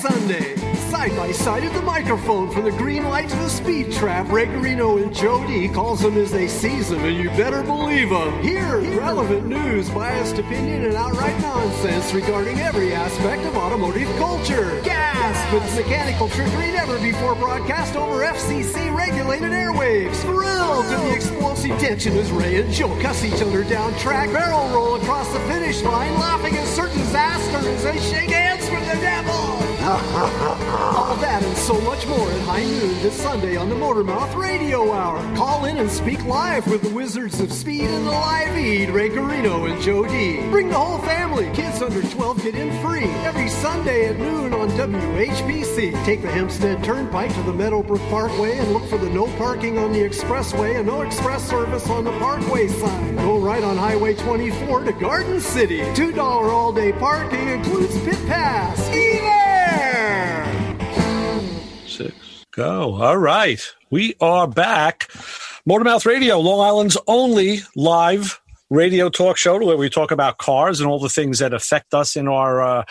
Sunday. Side by side at the microphone, from the green light to the speed trap, Ray Garino and Joe D calls them as they sees them, and you better believe them. Here, relevant news, biased opinion, and outright nonsense regarding every aspect of automotive culture. Gasp! It's mechanical trickery never before broadcast over FCC-regulated airwaves. Thrilled to the explosive tension as Ray and Joe cuss each other down track, barrel roll across the finish line, laughing at certain disasters as they shake hands for the devil. All that and so much more at high noon this Sunday on the Motormouth Radio Hour. Call in and speak live with the Wizards of Speed and the Live Eat, Ray Garino and Joe D. Bring the whole family. Kids under 12 get in free. Every Sunday at noon on WHPC. Take the Hempstead Turnpike to the Meadowbrook Parkway and look for the no parking on the expressway and no express service on the Parkway sign. Go right on Highway 24 to Garden City. $2 all-day parking includes pit pass. Be there! 6. Go. All right. We are back. Motormouth Radio, Long Island's only live radio talk show where we talk about cars and all the things that affect us in our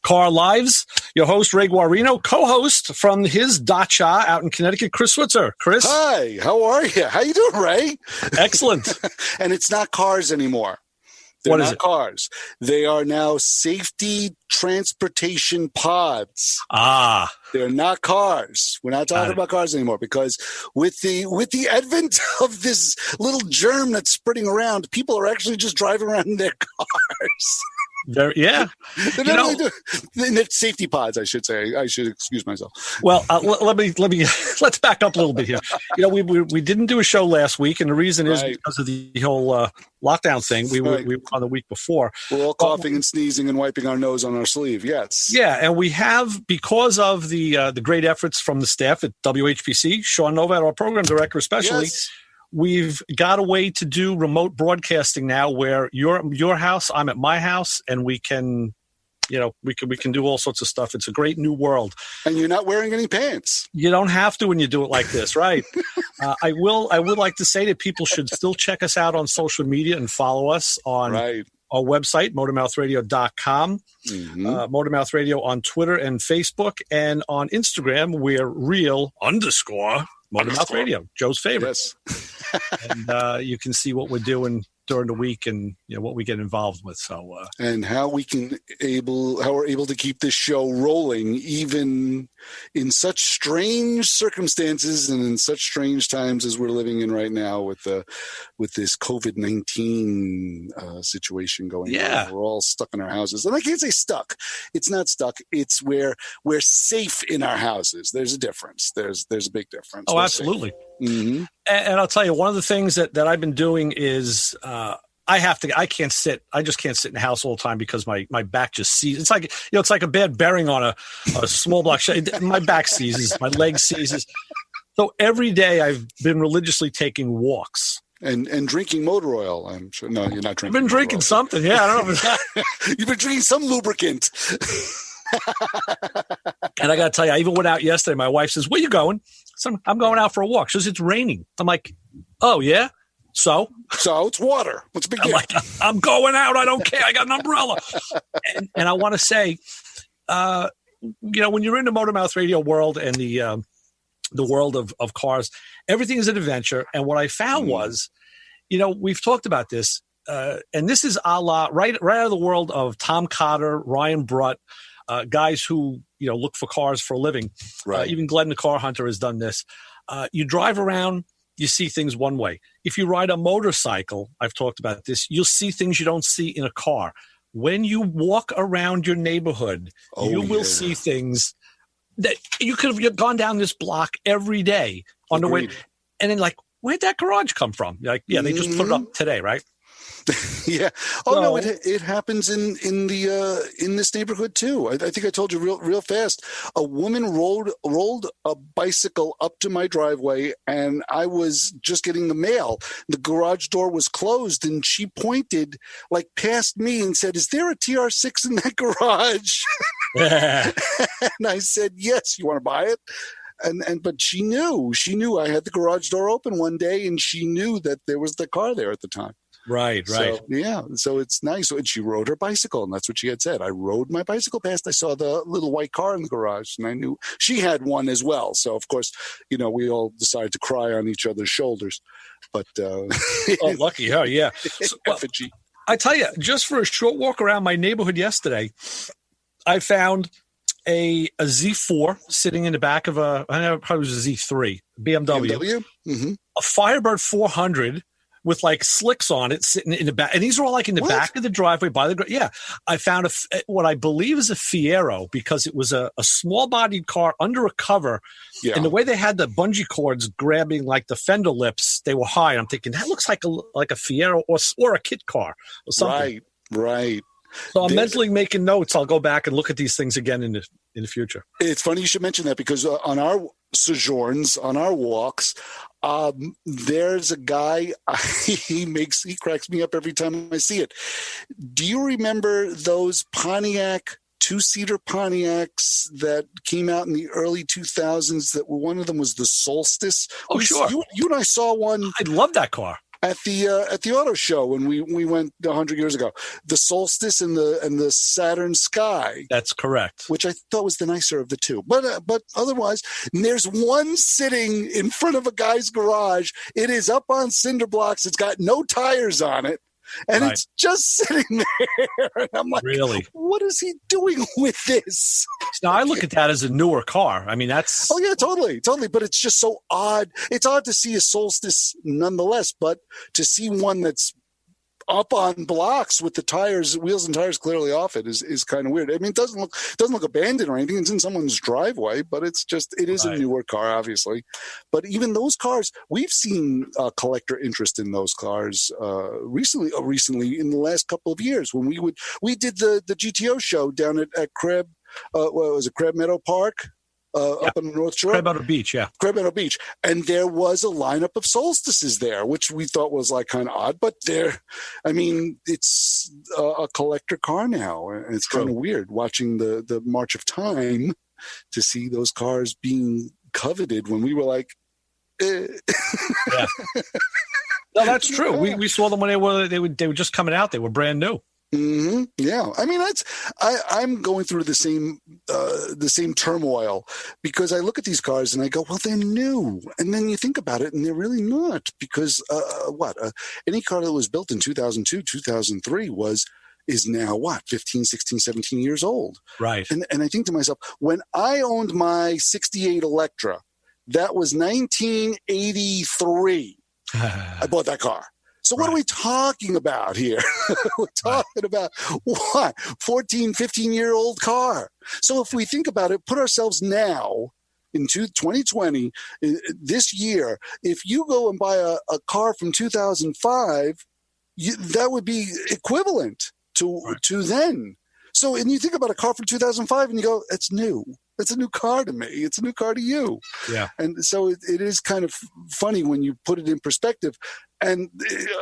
car lives. Your host, Ray Guarino, co-host from his dacha out in Connecticut, Chris Switzer. Chris? Hi. How are you? How you doing, Ray? Excellent. And it's not cars anymore. They're what is not it? Cars. They are now safety transportation pods. Ah. They're not cars. We're not talking about cars anymore because with the advent of this little germ that's spreading around, people are actually just driving around in their cars. They're safety pods, I should say. I should excuse myself. Well, let's back up a little bit here. We didn't do a show last week, and the reason is because of the whole lockdown thing. We were on the week before. We're all coughing and sneezing and wiping our nose on our sleeve. Yes. Yeah, and we have, because of the great efforts from the staff at WHPC, Sean Novat, our program director especially. Yes. We've got a way to do remote broadcasting now where you're at your house, I'm at my house, and we can do all sorts of stuff. It's a great new world. And you're not wearing any pants. You don't have to when you do it like this, right? I would like to say that people should still check us out on social media and follow us on our website, motormouthradio.com, Motormouth Radio on Twitter and Facebook, and on Instagram, we're real_Motormouth Radio, Joe's favorite. Yes. And you can see what we're doing during the week and what we get involved with. So and how we're able to keep this show rolling even in such strange circumstances and in such strange times as we're living in right now with this COVID-19 situation going on. We're all stuck in our houses. And I can't say stuck. It's not stuck. It's where we're safe in our houses. There's a difference. There's a big difference. Oh, absolutely. Mm-hmm. And I'll tell you, one of the things that I've been doing is I just can't sit in the house all the time because my back just seizes. It's like, it's like a bad bearing on a small block. My back seizes, my leg seizes. So every day I've been religiously taking walks. And drinking motor oil, I'm sure. No, you're not drinking. I've been drinking something. Yeah, I don't know if it's You've been drinking some lubricant. And I got to tell you, I even went out yesterday. My wife says, "Where you going?" So I'm going out for a walk. She says, "It's raining." I'm like, "Oh, yeah? So it's water. What's the big deal?" Like, I'm going out. I don't care. I got an umbrella. And I want to say, when you're in the Motormouth Radio world and the world of cars, everything is an adventure. And what I found was, we've talked about this, and this is a la right out of the world of Tom Cotter, Ryan Brutt, guys who look for cars for a living. Right. Even Glenn the Car Hunter has done this. You drive around, you see things one way. If you ride a motorcycle, I've talked about this, you'll see things you don't see in a car. When you walk around your neighborhood, you will see things that you could have gone down this block every day on the way. And then where'd that garage come from? They just put it up today, right? Yeah. Oh, no, it happens in this neighborhood too. I think I told you real fast. A woman rolled a bicycle up to my driveway, and I was just getting the mail. The garage door was closed, and she pointed past me and said, "Is there a TR6 in that garage?" And I said, "Yes. You want to buy it?" But she knew I had the garage door open one day, and she knew that there was the car there at the time. Right. So, yeah. So it's nice. And she rode her bicycle, and that's what she had said. I rode my bicycle past. I saw the little white car in the garage, and I knew she had one as well. So, of course, we all decided to cry on each other's shoulders. But oh, lucky her, yeah. So, well, I tell you, just for a short walk around my neighborhood yesterday, I found a Z4 sitting in the back of I know probably was a Z3 BMW. Mm-hmm. A Firebird 400 with like slicks on it sitting in the back. And these are all like in the back of the driveway by the, yeah. I found what I believe is a Fiero because it was a small bodied car under a cover. Yeah. And the way they had the bungee cords grabbing like the fender lips, they were high. And I'm thinking that looks like a Fiero or a kit car or something. Right. So I'm mentally making notes. I'll go back and look at these things again in the future. It's funny you should mention that because on our sojourns, on our walks, there's a guy, he cracks me up every time I see it. Do you remember those Pontiac, two-seater Pontiacs that came out in the early 2000s that one of them was the Solstice? Oh, sure. You and I saw one. I love that car. At the auto show when we went 100 years ago, the Solstice and the Saturn Sky. That's correct. Which I thought was the nicer of the two. But otherwise, there's one sitting in front of a guy's garage. It is up on cinder blocks. It's got no tires on it. And it's just sitting there. And I'm like, really? What is he doing with this? Now, I look at that as a newer car. I mean, that's... Oh, yeah, totally. But it's just so odd. It's odd to see a Solstice nonetheless, but to see one that's up on blocks with the wheels and tires clearly off it is kind of weird. I mean, it doesn't look abandoned or anything. It's in someone's driveway, but it is a newer car, obviously. But even those cars, we've seen collector interest in those cars recently in the last couple of years when we did the GTO show down at Crab Meadow Park. Up on the North Shore. Crab Meadow Beach, yeah. Crab Meadow Beach. And there was a lineup of Solstices there, which we thought was like kind of odd, but it's a collector car now. And it's kind of weird watching the march of time to see those cars being coveted when we were like, eh. Yeah. No, that's true. We saw them when they were just coming out. They were brand new. Mm-hmm. Yeah, I mean I'm going through the same turmoil because I look at these cars and I go, well, they're new, and then you think about it and they're really not because any car that was built in 2002, 2003 is now 15, 16, 17 years old, right? And I think to myself, when I owned my '68 Electra, that was 1983. I bought that car. So what are we talking about here? We're talking about 14, 15-year-old car. So if we think about it, put ourselves now into 2020, this year, if you go and buy a car from 2005, that would be equivalent to then. So, and you think about a car from 2005 and you go, it's new. It's a new car to me. It's a new car to you. Yeah. And so it is kind of funny when you put it in perspective. And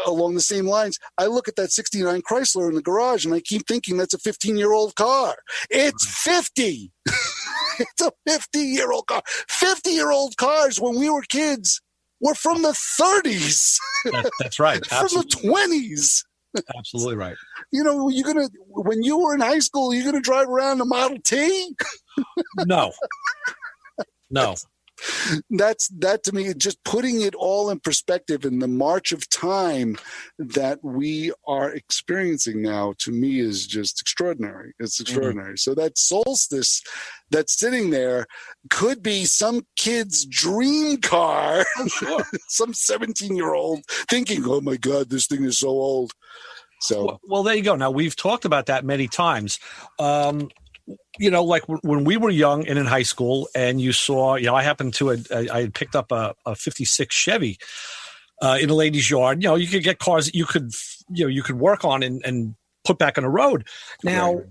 along the same lines, I look at that 69 Chrysler in the garage and I keep thinking that's a 15-year-old car. It's 50. It's a 50-year-old car. 50-year-old cars when we were kids were from the 30s. That's right. From the 20s. Absolutely right. When you were in high school, you're going to drive around a Model T? No. That to me, just putting it all in perspective in the march of time that we are experiencing now, to me, is just extraordinary. It's extraordinary. Mm-hmm. So that Solstice that's sitting there could be some kid's dream car. Oh, sure. Some 17-year-old thinking, oh my God, this thing is so old. So, well, there you go. Now, we've talked about that many times. Like when we were young and in high school and you saw, I happened to, I had picked up a 56 Chevy in a lady's yard. You could get cars that you could work on and put back on the road. Now,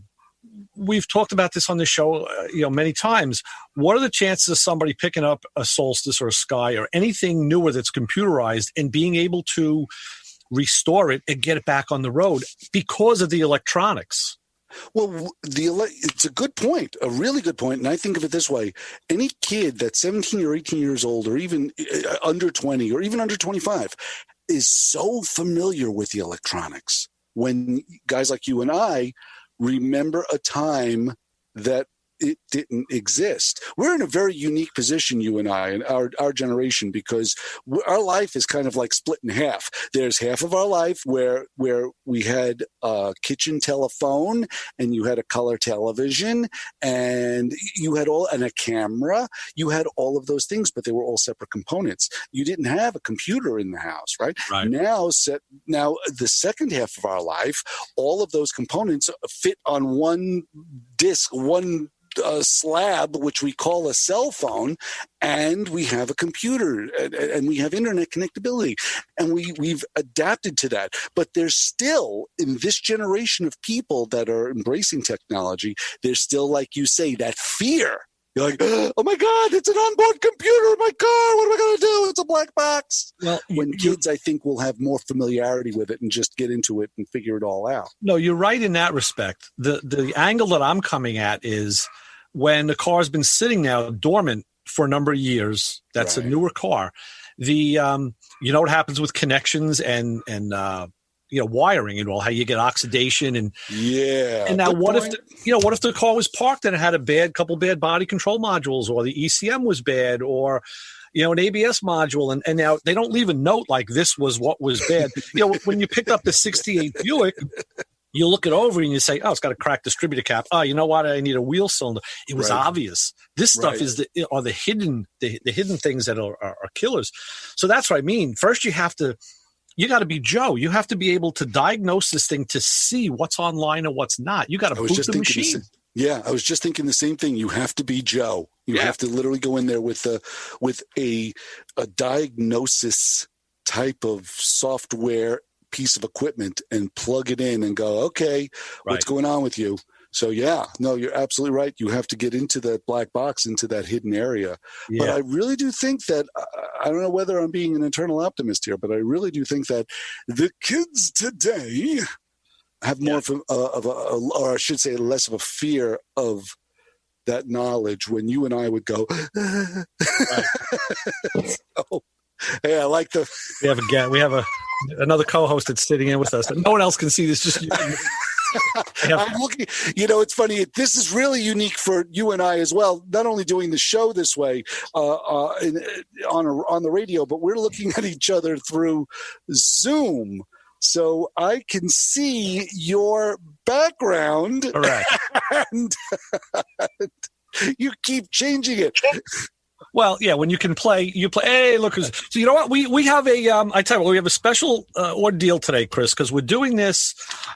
we've talked about this on the show, many times. What are the chances of somebody picking up a Solstice or a Sky or anything newer that's computerized and being able to restore it and get it back on the road because of the electronics? Well, it's a good point, a really good point. And I think of it this way. Any kid that's 17 or 18 years old or even under 20 or even under 25 is so familiar with the electronics. When guys like you and I remember a time that it didn't exist. We're in a very unique position, you and I, and our generation, because our life is kind of like split in half. There's half of our life where we had a kitchen telephone, and you had a color television, and you had a camera. You had all of those things, but they were all separate components. You didn't have a computer in the house, right? Now the second half of our life, all of those components fit on one disk, one slab, which we call a cell phone, and we have a computer, and we have internet connectability, and we've adapted to that. But there's still, in this generation of people that are embracing technology, there's still, like you say, that fear. You're like, oh my God, it's an onboard computer in my car. What am I going to do? It's a black box. Well, when kids, I think, will have more familiarity with it and just get into it and figure it all out. No, you're right in that respect. The angle that I'm coming at is when the car's been sitting now dormant for a number of years. That's right. A newer car. You know what happens with connections and wiring and all, how you get oxidation and now what if the car was parked and it had a couple bad body control modules, or the ECM was bad, or an ABS module, and now they don't leave a note like this was what was bad. When you picked up the 68 Buick, you look it over and you say, oh, it's got a cracked distributor cap. Oh, you know what? I need a wheel cylinder. It was obvious. This stuff is the hidden things that are killers. So that's what I mean. First, you got to be Joe. You have to be able to diagnose this thing to see what's online and what's not. You got to boot the machine. I was just thinking the same thing. You have to be Joe. You have to literally go in there with a diagnosis type of software piece of equipment and plug it in and go, okay, what's going on with you? So you're absolutely right. You have to get into that black box, into that hidden area. Yeah. But I really do think that, I don't know whether I'm being an eternal optimist here, but I really do think that the kids today have more or I should say less of a fear of that knowledge, when you and I would go, so, hey, I like we have another co-host that's sitting in with us. No one else can see this, just you. I'm looking. It's funny. This is really unique for you and I as well. Not only doing the show this way on the radio, but we're looking at each other through Zoom, so I can see your background. All right. And you keep changing it. Well, yeah, when you can play, you play. Hey, look. So you know what? We have I tell you what, we have a special ordeal today, Chris, because we're doing this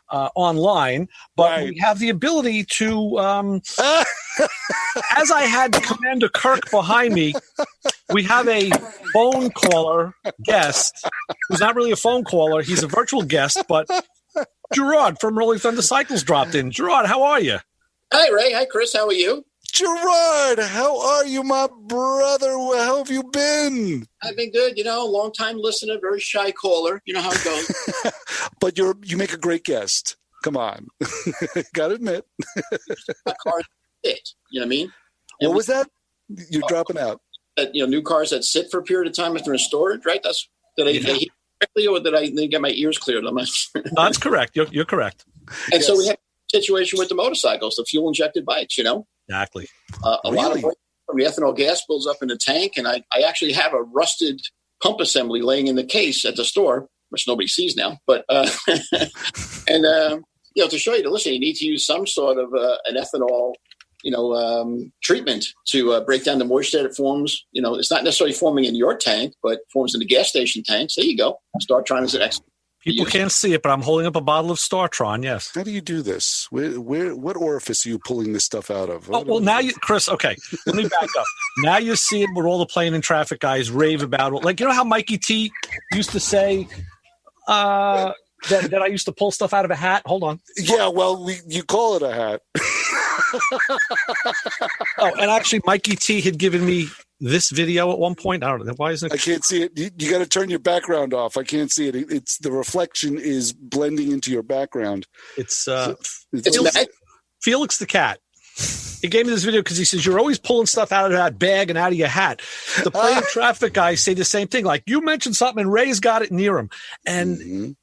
online, but we have the ability to, as I had Commander Kirk behind me, we have a phone caller guest who's not really a phone caller. He's a virtual guest, but Gerard from Rolling Thunder Cycles dropped in. Gerard, how are you? Hi, Ray. Hi, Chris. How are you? Gerard, how are you, my brother? How have you been? I've been good. Long-time listener, very shy caller. You know how it goes. But you make a great guest. Come on. Gotta admit. Cars sit, you know what I mean? What was that? You're dropping out. New cars that sit for a period of time if they're in storage, right? Did I hear correctly, or did I get my ears cleared? No, that's correct. You're correct. And so we have a situation with the motorcycles, the fuel-injected bikes, Exactly. A lot of from the ethanol gas builds up in the tank, and I actually have a rusted pump assembly laying in the case at the store, which nobody sees now. But and to show you, listen, you need to use some sort of an ethanol, treatment to break down the moisture that it forms. It's not necessarily forming in your tank, but forms in the gas station tanks. There you go. StarTron is an excellent. People can't see it, but I'm holding up a bottle of StarTron, yes. How do you do this? What orifice are you pulling this stuff out of? Well, now Chris, okay, let me back up. Now you see it where all the plane and traffic guys rave about it. Like, how Mikey T used to say that I used to pull stuff out of a hat? Hold on. Yeah, well, you call it a hat. And actually, Mikey T had given me this video at one point. I don't know. Why isn't it? I can't see it. You got to turn your background off. I can't see it. It's the reflection is blending into your background. It's Felix the cat. He gave me this video because he says, you're always pulling stuff out of that bag and out of your hat. The plane traffic guys say the same thing. Like, you mentioned something and Ray's got it near him. And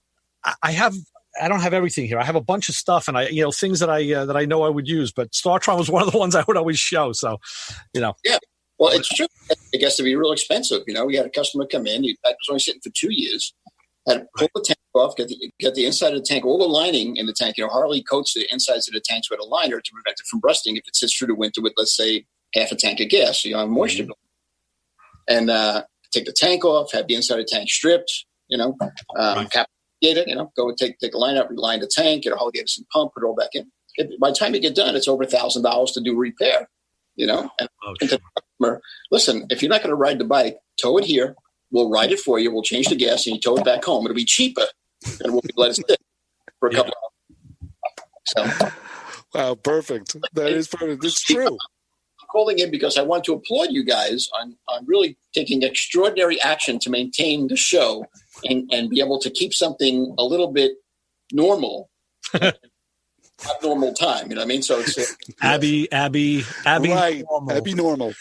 I don't have everything here. I have a bunch of stuff and things that I know I would use, but StarTron was one of the ones I would always show. So, Yeah. Well, it's true. It gets to be real expensive. We had a customer come in. I was only sitting for 2 years. Had to pull the tank off, get the inside of the tank, all the lining in the tank. Harley coats the insides of the tanks with a liner to prevent it from rusting if it sits through the winter with, let's say, half a tank of gas. So you have moisture building. And take the tank off, have the inside of the tank stripped, cap it, go and take the line out, reline the tank, get a Harley Davidson pump, put it all back in. By the time you get done, it's over $1,000 to do repair. And to the customer, listen, if you're not going to ride the bike, tow it here. We'll ride it for you. We'll change the gas and you tow it back home. It'll be cheaper than what we let it sit for a couple of hours. So, wow, perfect. That is perfect. It's true. I'm calling in because I want to applaud you guys on really taking extraordinary action to maintain the show and be able to keep something a little bit normal. Abnormal time, you know what I mean? So it's Abby, right? normal. Abby normal.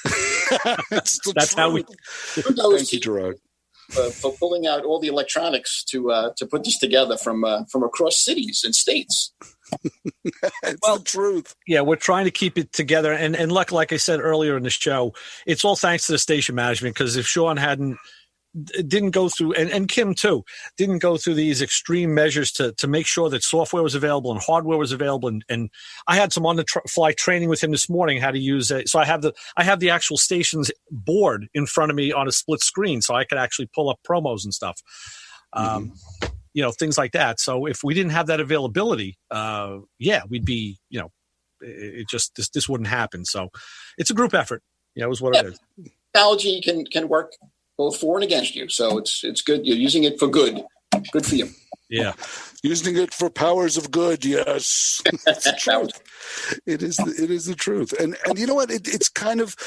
That's truth. how we. Thank you, Gerard, for pulling out all the electronics to put this together from across cities and states. It's the truth. Yeah, we're trying to keep it together, and like I said earlier in the show, it's all thanks to the station management. Because if Sean didn't go through, and Kim too, didn't go through these extreme measures to make sure that software was available and hardware was available. And I had some on the fly training with him this morning how to use it. So I have the actual station's board in front of me on a split screen, so I could actually pull up promos and stuff. Things like that. So if we didn't have that availability, we'd be, it just, this wouldn't happen. So it's a group effort. It was what it is. Technology can work both for and against you. So it's good. You're using it for good. Good for you. Yeah. Using it for powers of good. Yes. It's the truth. It is the truth. And you know what? It's kind of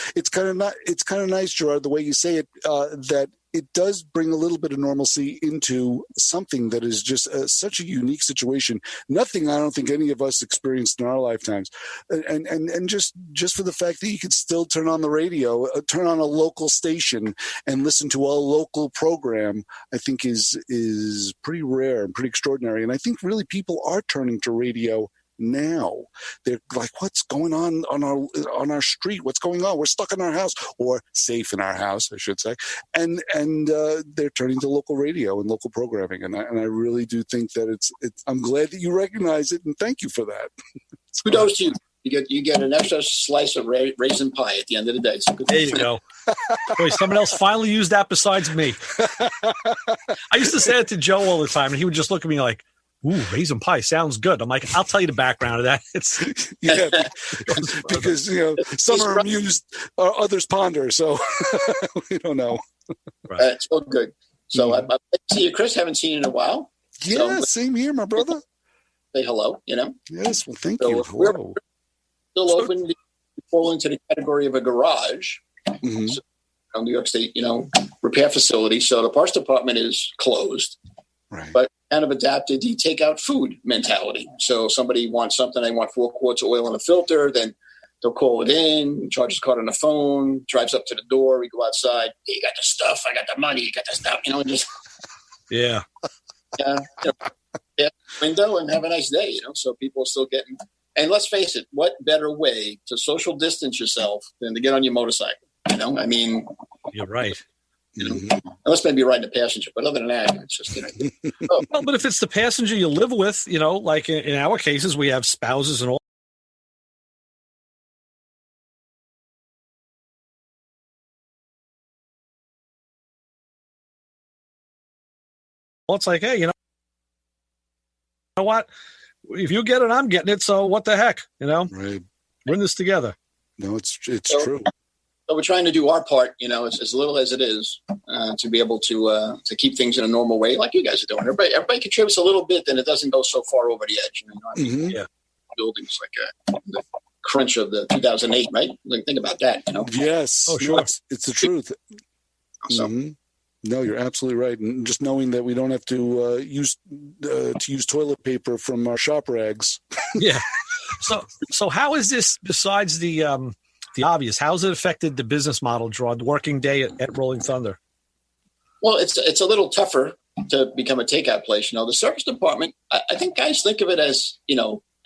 nice, Gerard, the way you say it, that it does bring a little bit of normalcy into something that is just such a unique situation. Nothing I don't think any of us experienced in our lifetimes. And just for the fact that you could still turn on the radio, turn on a local station and listen to a local program, I think is pretty rare and pretty extraordinary. And I think really people are turning to radio now. They're like, what's going on our street? What's going on? We're stuck in our house, or safe in our house, I should say. And they're turning to local radio and local programming. And I really do think that it's I'm glad that you recognize it, and thank you for that. Kudos to you. You get an extra slice of raisin pie at the end of the day. So there you go. Boy, someone else finally used that besides me. I used to say it to Joe all the time, and he would just look at me like, ooh, raisin pie sounds good. I'm like, I'll tell you the background of that. It's because some are amused, others ponder. So we don't know. Right. It's all good. So I see you, Chris. Haven't seen you in a while. Yeah, so, same here, my brother. Say hello. Yes, well, thank you. Hello. We're still open. We fall into the category of a garage. Mm-hmm. So, New York State, repair facility. So the parts department is closed. Right. But kind of adapted the takeout food mentality. So somebody wants something, they want 4 quarts of oil in a filter, then they'll call it in, charges card on the phone, drives up to the door, we go outside, hey, you got the stuff, I got the money, you got the stuff, just yeah. Window and have a nice day, So people are still getting, and let's face it, what better way to social distance yourself than to get on your motorcycle? I mean, you're right. Unless maybe you're riding a passenger, but other than that, it's just Well, but if it's the passenger you live with, like in our cases, we have spouses and all. Well, it's like, hey, you know what? If you get it, I'm getting it. So what the heck, Right. We're in this together. No, it's true. So we're trying to do our part, as little as it is, to be able to keep things in a normal way, like you guys are doing. Everybody contributes a little bit, then it doesn't go so far over the edge. Mm-hmm. Yeah. Buildings like the crunch of the 2008, right? Like, think about that. Yes. Oh, sure. No, it's the truth. So. Mm-hmm. No, you're absolutely right. And just knowing that we don't have to use toilet paper from our shop rags. Yeah. So how is this, besides the obvious, how has it affected the business model, Gerard, working day at Rolling Thunder? Well, it's a little tougher to become a takeout place. The service department, I think guys think of it as,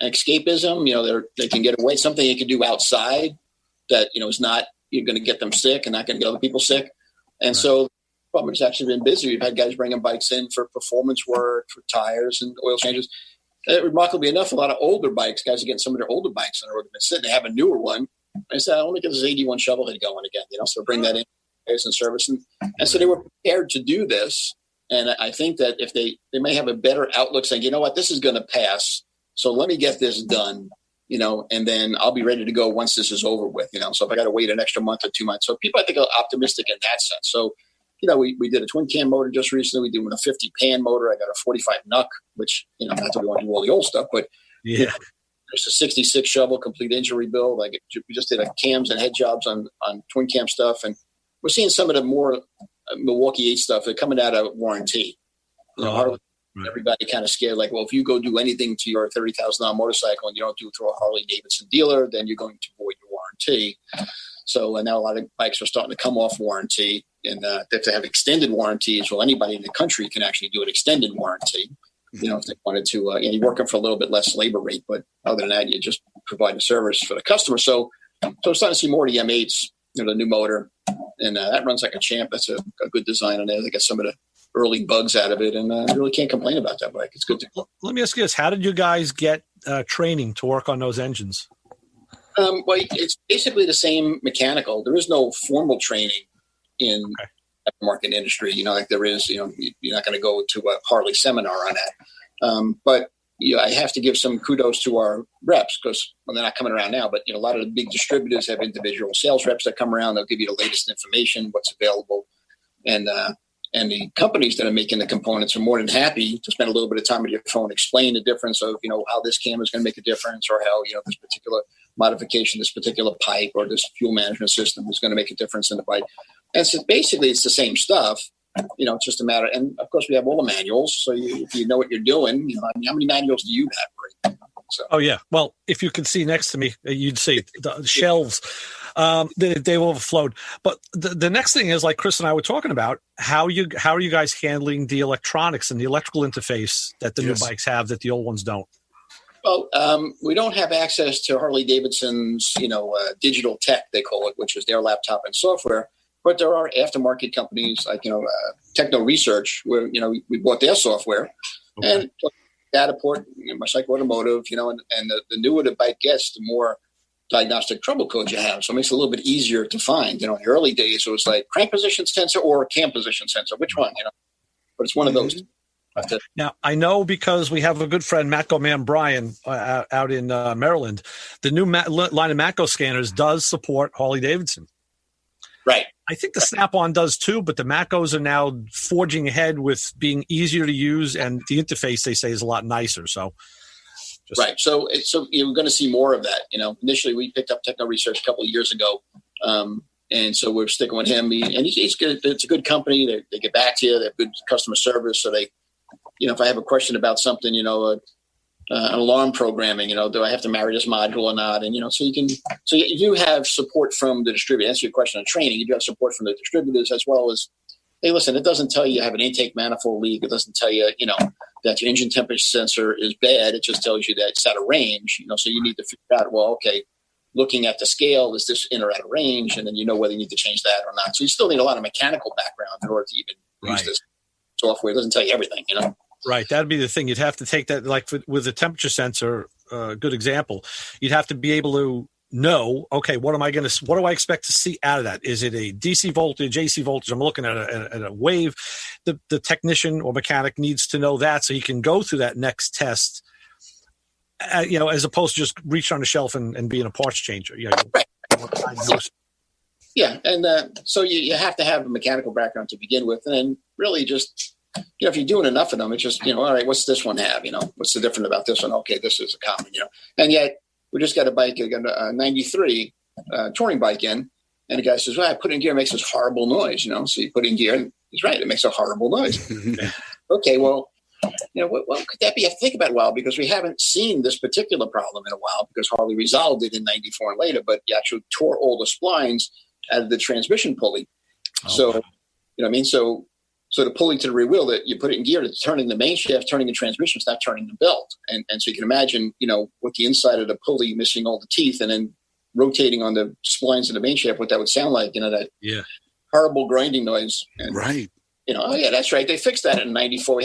escapism. They can get away, something you can do outside that, is not, you're going to get them sick and not going to get other people sick. And so the department's actually been busy. We've had guys bringing bikes in for performance work, for tires and oil changes. Remarkably enough, a lot of older bikes, guys are getting some of their older bikes on the road. They've been sitting, they have a newer one. I said, I want to get this 81 shovelhead going again, so bring that in as in service. And so they were prepared to do this. And I think that if they may have a better outlook saying, you know what, this is going to pass. So let me get this done, and then I'll be ready to go once this is over with, So if I got to wait an extra month or 2 months. So people, I think, are optimistic in that sense. So, we did a twin cam motor just recently. We did a 50 pan motor. I got a 45 NUC, which, not that we want to do all the old stuff, but yeah. There's a 66 shovel complete engine rebuild. We just did cams and head jobs on twin cam stuff. And we're seeing some of the more Milwaukee 8 stuff that coming out of warranty. Harley, everybody kind of scared, like, well, if you go do anything to your $30,000 motorcycle and you don't do it through a Harley Davidson dealer, then you're going to void your warranty. So now a lot of bikes are starting to come off warranty, and if they have extended warranties, well, anybody in the country can actually do an extended warranty. If they wanted to, you're working for a little bit less labor rate, but other than that, you just provide a service for the customer. So we're starting to see more of the M8s, the new motor, and that runs like a champ. That's a good design on there. They got some of the early bugs out of it, and I really can't complain about that bike. It's good to go. Let me ask you this. How did you guys get training to work on those engines? Well, it's basically the same mechanical. There is no formal training in the market industry, like there is, you're not going to go to a Harley seminar on that. But I have to give some kudos to our reps because they're not coming around now, but a lot of the big distributors have individual sales reps that come around. They'll give you the latest information, what's available. And the companies that are making the components are more than happy to spend a little bit of time with your phone, explain the difference of, how this cam is going to make a difference, or how, this particular modification, this particular pipe, or this fuel management system is going to make a difference in the bike. And so basically it's the same stuff, it's just a matter. And of course we have all the manuals. So if you know what you're doing, how many manuals do you have? Right? So. Oh yeah. Well, if you could see next to me, you'd see the shelves, they will overflowed. But the next thing is, like Chris and I were talking about, how are you guys handling the electronics and the electrical interface that the new bikes have that the old ones don't? Well, we don't have access to Harley Davidson's, digital tech, they call it, which is their laptop and software. But there are aftermarket companies like, Techno Research, where, we bought their software and Dataport, much like automotive, and the newer the bike gets, the more diagnostic trouble codes you have. So it makes it a little bit easier to find. In the early days, it was like crank position sensor or cam position sensor. Which one, But it's one of those. Now, I know because we have a good friend, MatcoMan Brian, out in Maryland. The new line of Matco scanners does support Harley Davidson. Right. I think the Snap-on does too, but the Matcos are now forging ahead with being easier to use, and the interface, they say, is a lot nicer. So, right. So you're going to see more of that. Initially we picked up Techno Research a couple of years ago, and so we're sticking with him. And he's good. It's a good company. They get back to you. They have good customer service. So they, if I have a question about something, an alarm programming, do I have to marry this module or not? And, so you do have support from the distributor. Answer your question on training. You do have support from the distributors as well as, hey, listen, it doesn't tell you have an intake manifold leak. It doesn't tell you, that your engine temperature sensor is bad. It just tells you that it's out of range, so you need to figure out, well, okay, looking at the scale, is this in or out of range? And then whether you need to change that or not. So you still need a lot of mechanical background in order to even use this software. It doesn't tell you everything, Right. That'd be the thing. You'd have to take that, like with a temperature sensor, good example. You'd have to be able to know, okay, what do I expect to see out of that? Is it a DC voltage, AC voltage? I'm looking at a wave. The technician or mechanic needs to know that so he can go through that next test, as opposed to just reach on the shelf and being a parts changer. Right. Yeah. And so you have to have a mechanical background to begin with. And then really just, if you're doing enough of them, it's just, all right, what's this one have? What's the different about this one? Okay, this is a common, And yet we just got a bike, a 93 touring bike in, and the guy says, well, I put in gear, it makes this horrible noise, So you put in gear, and he's right, it makes a horrible noise. Okay, well, what could that be? I have to think about it a while because we haven't seen this particular problem in a while because Harley resolved it in 94 and later, but you actually tore all the splines out of the transmission pulley. So, you know what I mean? So the pulley to the rear wheel that you put it in gear, it's turning the main shaft, turning the transmission, it's not turning the belt. And so you can imagine, with the inside of the pulley missing all the teeth and then rotating on the splines of the main shaft, what that would sound like, that horrible grinding noise. And, right. Oh yeah, that's right. They fixed that in '94. We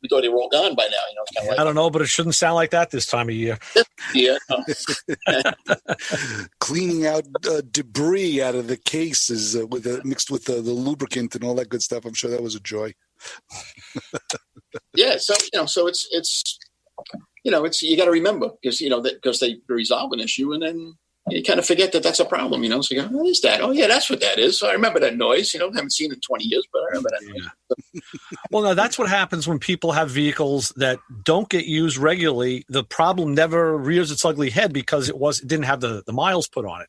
thought they were all gone by now. It's kind of like, I don't know, but it shouldn't sound like that this time of year. Yeah. Cleaning out debris out of the cases mixed with the lubricant and all that good stuff. I'm sure that was a joy. Yeah. So it's you got to remember because they resolve an issue and then you kind of forget that that's a problem, So you go, what is that? Oh, yeah, that's what that is. So I remember that noise. Haven't seen it in 20 years, but I remember that noise. Well, now that's what happens when people have vehicles that don't get used regularly. The problem never rears its ugly head because it didn't have the miles put on it.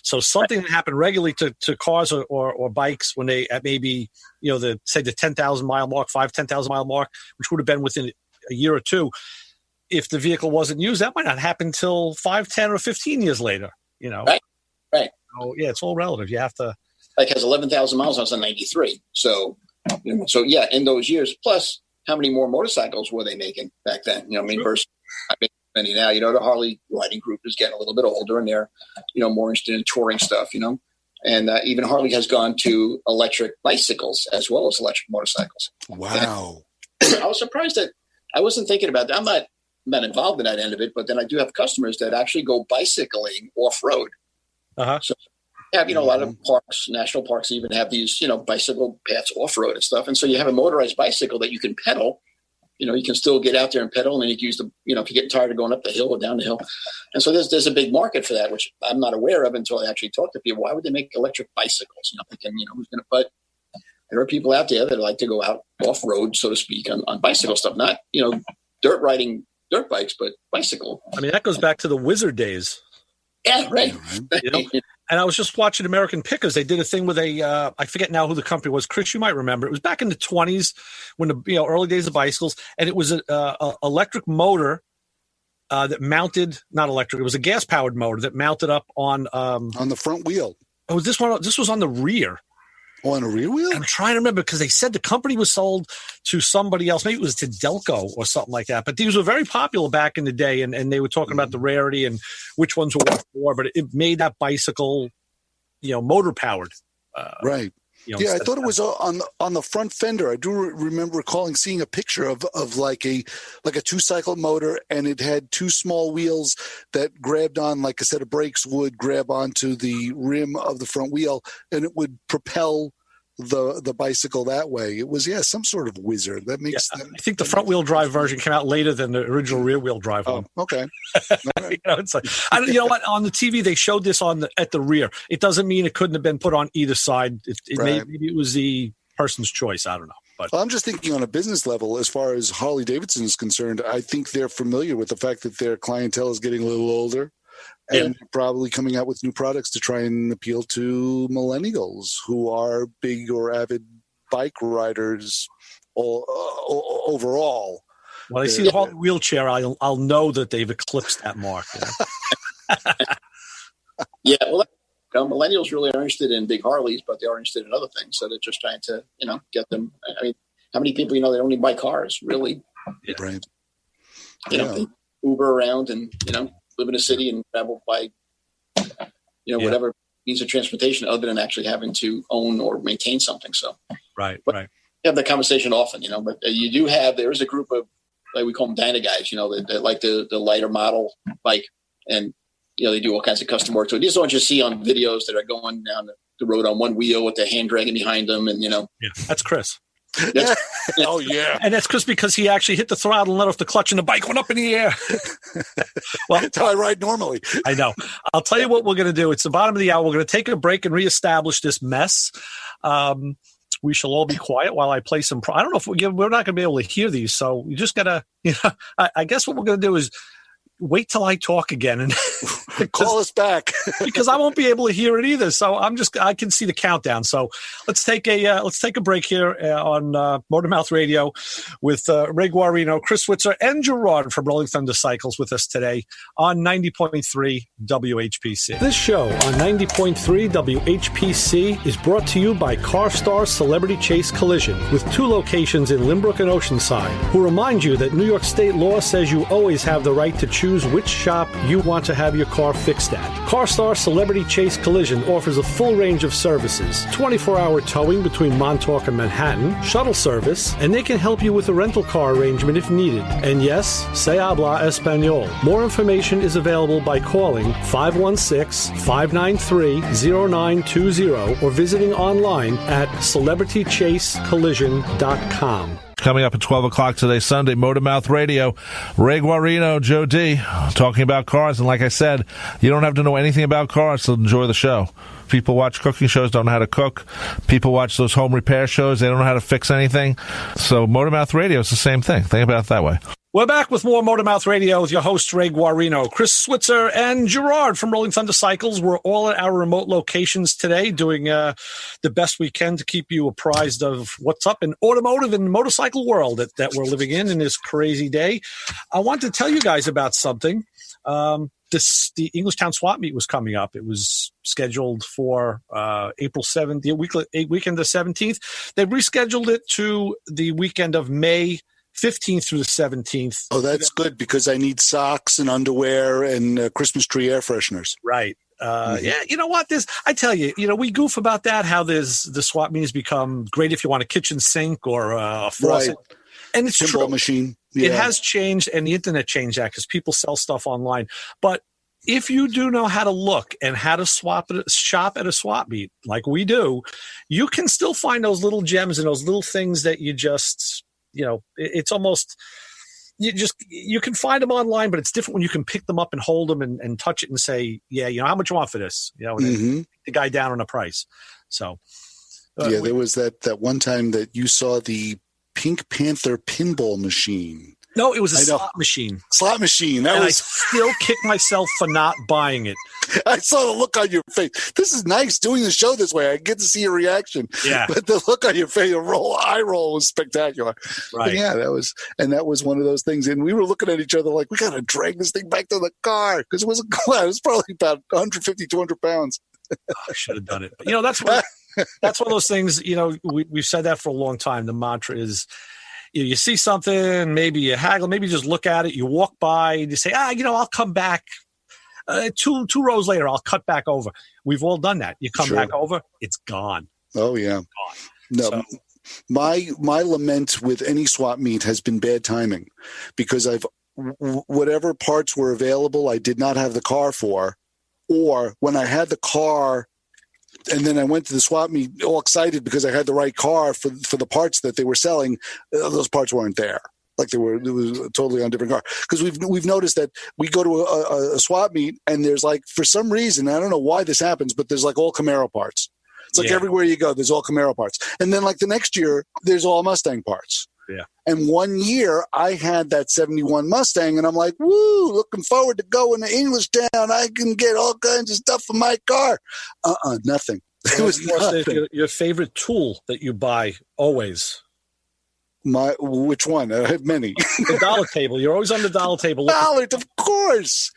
So something that happened regularly to cars or bikes when they at maybe, the 10,000 mile mark, 10,000 mile mark, which would have been within a year or two. If the vehicle wasn't used, that might not happen until 5, 10, or 15 years later, Right. So, yeah, it's all relative. You have to. Like has 11,000 miles. I was on 93. So in those years, plus how many more motorcycles were they making back then? Versus many now, the Harley riding group is getting a little bit older and they're, more interested in touring stuff, and even Harley has gone to electric bicycles as well as electric motorcycles. Wow. And I was surprised that I wasn't thinking about that. I'm not involved in that end of it, but then I do have customers that actually go bicycling off-road. Uh-huh. So you have, a lot of parks, national parks even have these, bicycle paths off-road and stuff. And so you have a motorized bicycle that you can pedal. You can still get out there and pedal, and then you can use the, if you get tired of going up the hill or down the hill. And so there's a big market for that, which I'm not aware of until I actually talk to people. Why would they make electric bicycles? Thinking, who's going to, but there are people out there that like to go out off-road, so to speak, on bicycle stuff, not, dirt bikes, but bicycle. I mean, that goes back to the Wizard days. Yeah, right. And I was just watching American Pickers. They did a thing with I forget now who the company was. Chris, you might remember. It was back in the 20s when the early days of bicycles. And it was an electric motor that mounted, not electric, it was a gas-powered motor that mounted up on the front wheel. Oh, this was on the rear. Oh, on a rear wheel? I'm trying to remember because they said the company was sold to somebody else. Maybe it was to Delco or something like that. But these were very popular back in the day, and they were talking about the rarity and which ones were what for. But it made that bicycle, motor powered. Right. I thought it was on the front fender. I do remember seeing a picture of like a 2-cycle motor, and it had 2 small wheels that grabbed on, like a set of brakes would grab onto the rim of the front wheel, and it would propel the bicycle that way. It was some sort of Wizard. That makes. I think the front wheel drive version came out later than the original rear wheel drive one. Oh, okay. Right. It's like, what on the TV they showed this at the rear. It doesn't mean it couldn't have been put on either side. Maybe it was the person's choice. I don't know. But I'm just thinking on a business level, as far as Harley Davidson is concerned, I think they're familiar with the fact that their clientele is getting a little older. And probably coming out with new products to try and appeal to millennials who are big or avid bike riders overall. When I see the Harley wheelchair, I'll know that they've eclipsed that mark. Yeah, well, millennials really are interested in big Harleys, but they are interested in other things. So they're just trying to, get them. I mean, how many people they only buy cars, really? Yeah. Right. They Uber around and live in a city and travel by, whatever means of transportation other than actually having to own or maintain something. So, right. We have that conversation often, but you do there is a group of, like we call them Dyna guys, that like the lighter model bike, and, they do all kinds of custom work. So these are ones you see on videos that are going down the road on one wheel with the hand dragging behind them. And, Yeah, that's Chris. Oh yeah, and that's because he actually hit the throttle and let off the clutch, and the bike went up in the air. Well, that's how I ride normally. I know. I'll tell you what we're going to do. It's the bottom of the hour. We're going to take a break and reestablish this mess. We shall all be quiet while I play some. I don't know if we're not going to be able to hear these, so you just got to. I guess what we're going to do is wait till I talk again, and Call us back. because I won't be able to hear it either. So I can see the countdown. So let's take a break here on Motormouth Radio with Ray Guarino, Chris Switzer, and Gerard from Rolling Thunder Cycles with us today on 90.3 WHPC. This show on 90.3 WHPC is brought to you by CarStar Celebrity Chase Collision with 2 locations in Limbrook and Oceanside, who remind you that New York State law says you always have the right to choose which shop you want to have your car fixed at. CarStar Celebrity Chase Collision offers a full range of services, 24-hour towing between Montauk and Manhattan, shuttle service, and they can help you with a rental car arrangement if needed. And yes, se habla español. More information is available by calling 516-593-0920 or visiting online at celebritychasecollision.com. Coming up at 12 o'clock today, Sunday, Motormouth Radio, Ray Guarino, Joe D, talking about cars. And like I said, you don't have to know anything about cars to enjoy the show. People watch cooking shows, don't know how to cook. People watch those home repair shows, they don't know how to fix anything. So Motormouth Radio is the same thing. Think about it that way. We're back with more Motormouth Radio with your hosts, Ray Guarino, Chris Switzer, and Gerard from Rolling Thunder Cycles. We're all at our remote locations today doing the best we can to keep you apprised of what's up in automotive and motorcycle world that we're living in this crazy day. I want to tell you guys about something. The Englishtown Swap Meet was coming up. It was scheduled for April 7th, the weekend of the 17th. They rescheduled it to the weekend of May 15th through the 17th. Oh, that's good because I need socks and underwear and Christmas tree air fresheners. Right. Yeah, you know what? I tell you, we goof about that, how the swap meet has become great if you want a kitchen sink or a faucet. Right. And it's Pinball true. Machine. Yeah. It has changed, and the internet changed that because people sell stuff online. But if you do know how to look and how to shop at a swap meet like we do, you can still find those little gems and those little things that you just... it's almost you can find them online, but it's different when you can pick them up and hold them and touch it and say, yeah, how much you want for this? The guy down on a price. So, there was that one time that you saw the Pink Panther pinball machine. No, it was a slot machine. Slot machine. I still kick myself for not buying it. I saw the look on your face. This is nice doing the show this way. I get to see your reaction. Yeah. But the look on your face, the eye roll was spectacular. Right. But yeah, that was one of those things. And we were looking at each other like, we got to drag this thing back to the car because it was probably about 150, 200 pounds. I should have done it. But, that's one of those things, we've said that for a long time. The mantra is, you see something, maybe you haggle, maybe you just look at it, you walk by, and you say, I'll come back. Two rows later, I'll cut back over. We've all done that. You come back over, it's gone. Oh, yeah. Gone. No, so, my lament with any swap meet has been bad timing because whatever parts were available, I did not have the car for, or when I had the car and then I went to the swap meet all excited because I had the right car for the parts that they were selling. Those parts weren't there. Like it was totally on a different car. Because we've noticed that we go to a swap meet and there's like, for some reason, I don't know why this happens, but there's like all Camaro parts. It's like everywhere you go, there's all Camaro parts. And then like the next year, there's all Mustang parts. Yeah. And one year I had that 71 Mustang and I'm like, woo, looking forward to going to Englishtown. I can get all kinds of stuff for my car. Nothing. It was nothing. Your favorite tool that you buy always? Which one? I have many. The dollar table. You're always on the dollar table. Of course.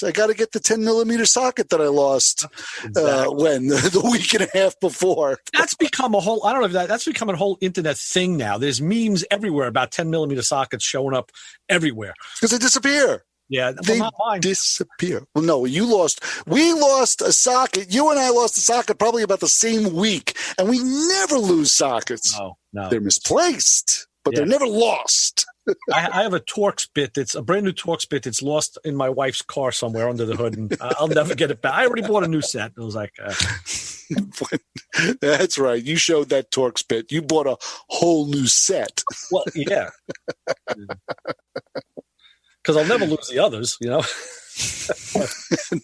I got to get the 10 millimeter socket that I lost the week and a half before. That's become that's become a whole internet thing now. There's memes everywhere about 10 millimeter sockets showing up everywhere. Because they disappear. Yeah, they not mine. Disappear. Well, no, we lost a socket. You and I lost a socket probably about the same week, and we never lose sockets. No. They're misplaced, but they're never lost. I have a Torx bit a brand new Torx bit that's lost in my wife's car somewhere under the hood, and I'll never get it back. I already bought a new set. It was like... That's right. You showed that Torx bit. You bought a whole new set. Well, yeah. Because I'll never lose the others, No,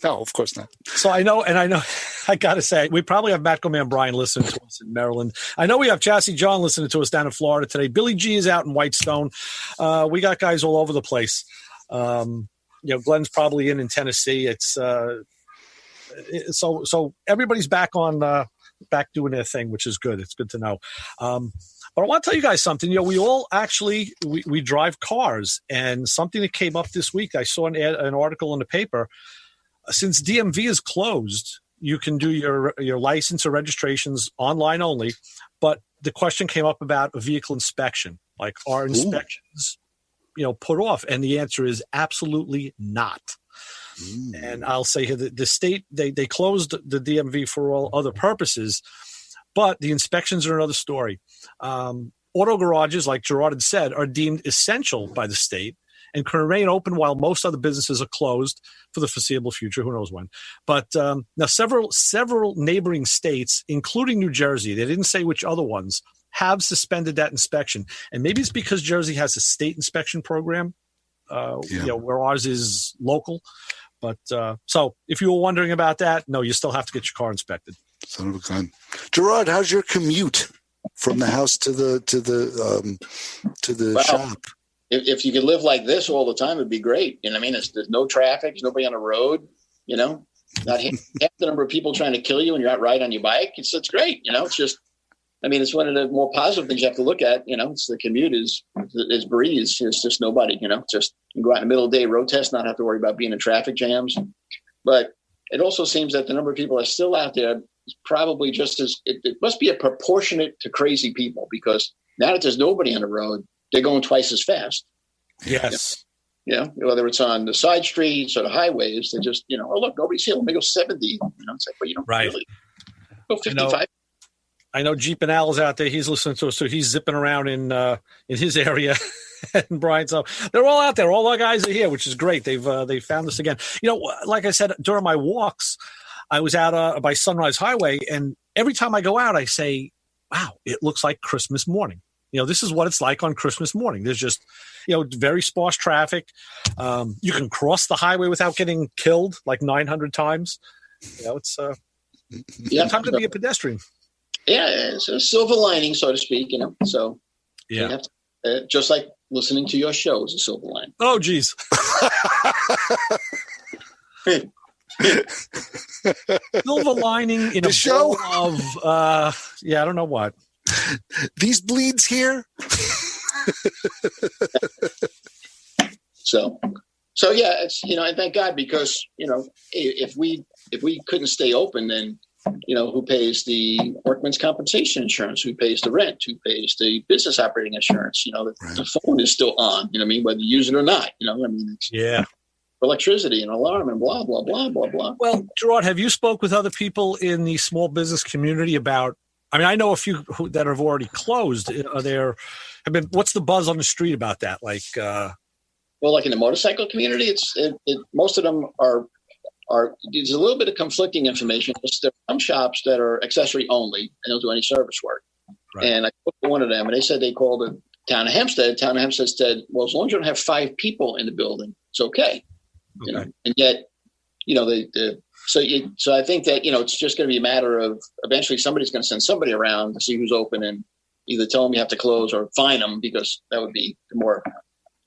of course not. So I know, I got to say, we probably have MatcoMan Brian listening to us in Maryland. I know we have Chassis John listening to us down in Florida today. Billy G is out in Whitestone. We got guys all over the place. Glenn's probably in Tennessee. It's so everybody's back doing their thing, which is good. It's good to know. But I want to tell you guys something. We all actually we drive cars, and something that came up this week. I saw an article in the paper. Since DMV is closed, you can do your license or registrations online only. But the question came up about a vehicle inspection. Like, are inspections, put off? And the answer is absolutely not. And I'll say here that the state, they closed the DMV for all other purposes, but the inspections are another story. Auto garages, like Gerard had said, are deemed essential by the state and can remain open while most other businesses are closed for the foreseeable future. Who knows when? But now several neighboring states, including New Jersey, they didn't say which other ones, have suspended that inspection. And maybe it's because Jersey has a state inspection program, where ours is local. But so if you were wondering about that, no, you still have to get your car inspected. Son of a gun. Gerard, how's your commute from the house to the shop? If you could live like this all the time, it'd be great. There's no traffic, there's nobody on the road. Not half the number of people trying to kill you when you're out riding on your bike. It's great. It's just, it's one of the more positive things you have to look at. It's the commute is breeze. It's just nobody. Just you go out in the middle of the day, road test, not have to worry about being in traffic jams. But it also seems that the number of people that are still out there is probably just as it must be a proportionate to crazy people, because now that there's nobody on the road, they're going twice as fast. Yes. Whether it's on the side streets or the highways, they just, oh, look, nobody's here. Let me go 70. It's like, well, you don't really go 55. I know Jeep and Al's out there. He's listening to us, so he's zipping around in his area. And Brian, so they're all out there. All our guys are here, which is great. They found us again. Like I said, during my walks, I was out by Sunrise Highway, and every time I go out, I say, wow, it looks like Christmas morning. This is what it's like on Christmas morning. There's just, very sparse traffic. You can cross the highway without getting killed like 900 times. It's time to be a pedestrian. Yeah, it's a silver lining, so to speak. So you have to, just like listening to your show is a silver lining. Oh, geez. Silver lining in a show of I don't know what. These bleeds here. So yeah, it's and thank God, because if we couldn't stay open, then who pays the workman's compensation insurance, who pays the rent, who pays the business operating insurance? The phone is still on. Whether you use it or not. It's electricity and alarm and blah blah blah blah blah. Well, Gerard, have you spoke with other people in the small business community about? I know a few that have already closed. What's the buzz on the street about that? Like, well, like in the motorcycle community, most of them are there's a little bit of conflicting information. There are some shops that are accessory only and don't do any service work. Right. And I spoke to one of them, and they said they called the town of Hempstead. Town of Hempstead said, well, as long as you don't have 5 people in the building, it's okay. And yet, So I think that, it's just going to be a matter of eventually somebody's going to send somebody around to see who's open and either tell them you have to close or fine them, because that would be more,